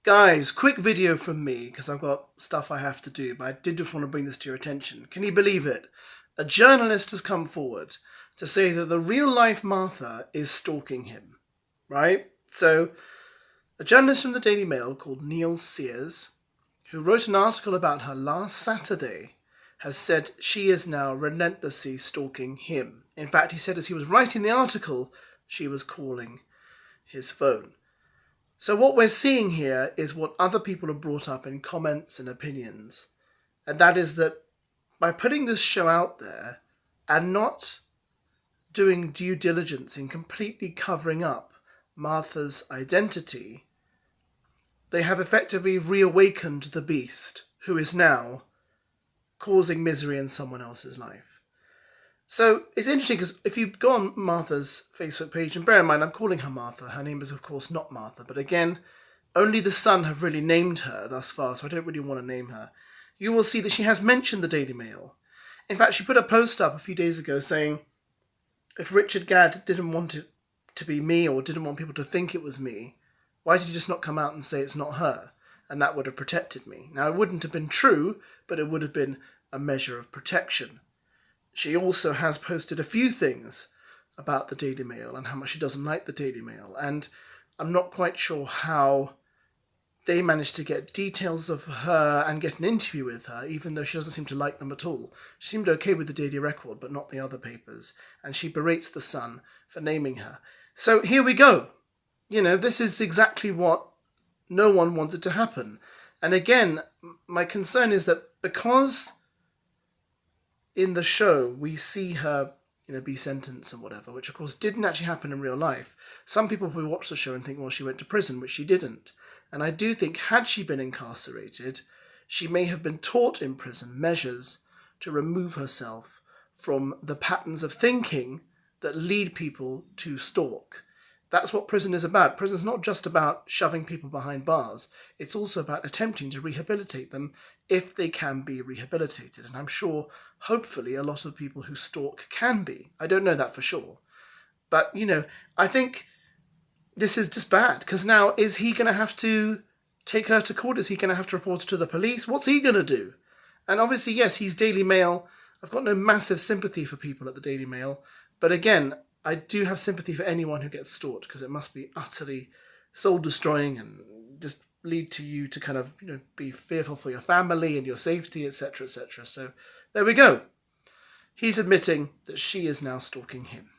Guys, quick video from me, because I've got stuff I have to do, but I did just want to bring this to your attention. Can you believe it? A journalist has come forward to say that the real-life Martha is stalking him, right? So, a journalist from the Daily Mail called Neil Sears, who wrote an article about her last Saturday, has said she is now relentlessly stalking him. In fact, he said as he was writing the article, she was calling his phone. So what we're seeing here is what other people have brought up in comments and opinions. And that is that by putting this show out there and not doing due diligence in completely covering up Martha's identity, they have effectively reawakened the beast who is now causing misery in someone else's life. So it's interesting because if you go on Martha's Facebook page, and bear in mind I'm calling her Martha, her name is of course not Martha, but again, only the Sun have really named her thus far, so I don't really want to name her. You will see that she has mentioned the Daily Mail. In fact, she put a post up a few days ago saying, if Richard Gadd didn't want it to be me or didn't want people to think it was me, why did he just not come out and say it's not her? And that would have protected me. Now, it wouldn't have been true, but it would have been a measure of protection. She also has posted a few things about the Daily Mail and how much she doesn't like the Daily Mail. And I'm not quite sure how they managed to get details of her and get an interview with her, even though she doesn't seem to like them at all. She seemed okay with the Daily Record, but not the other papers. And she berates the Sun for naming her. So here we go. You know, this is exactly what no one wanted to happen. And again, my concern is that because in the show we see her, be sentenced and whatever, which of course didn't actually happen in real life, some people will watch the show and think, well, she went to prison, which she didn't. And I do think had she been incarcerated, she may have been taught in prison measures to remove herself from the patterns of thinking that lead people to stalk. That's what prison is about. Prison is not just about shoving people behind bars. It's also about attempting to rehabilitate them if they can be rehabilitated. And I'm sure, hopefully, a lot of people who stalk can be. I don't know that for sure. But, I think this is just bad. Because now, is he going to have to take her to court? Is he going to have to report her to the police? What's he going to do? And obviously, yes, he's Daily Mail. I've got no massive sympathy for people at the Daily Mail. But again, I do have sympathy for anyone who gets stalked because it must be utterly soul-destroying and just lead to you to kind of, be fearful for your family and your safety, etc., etc. So there we go. He's admitting that she is now stalking him.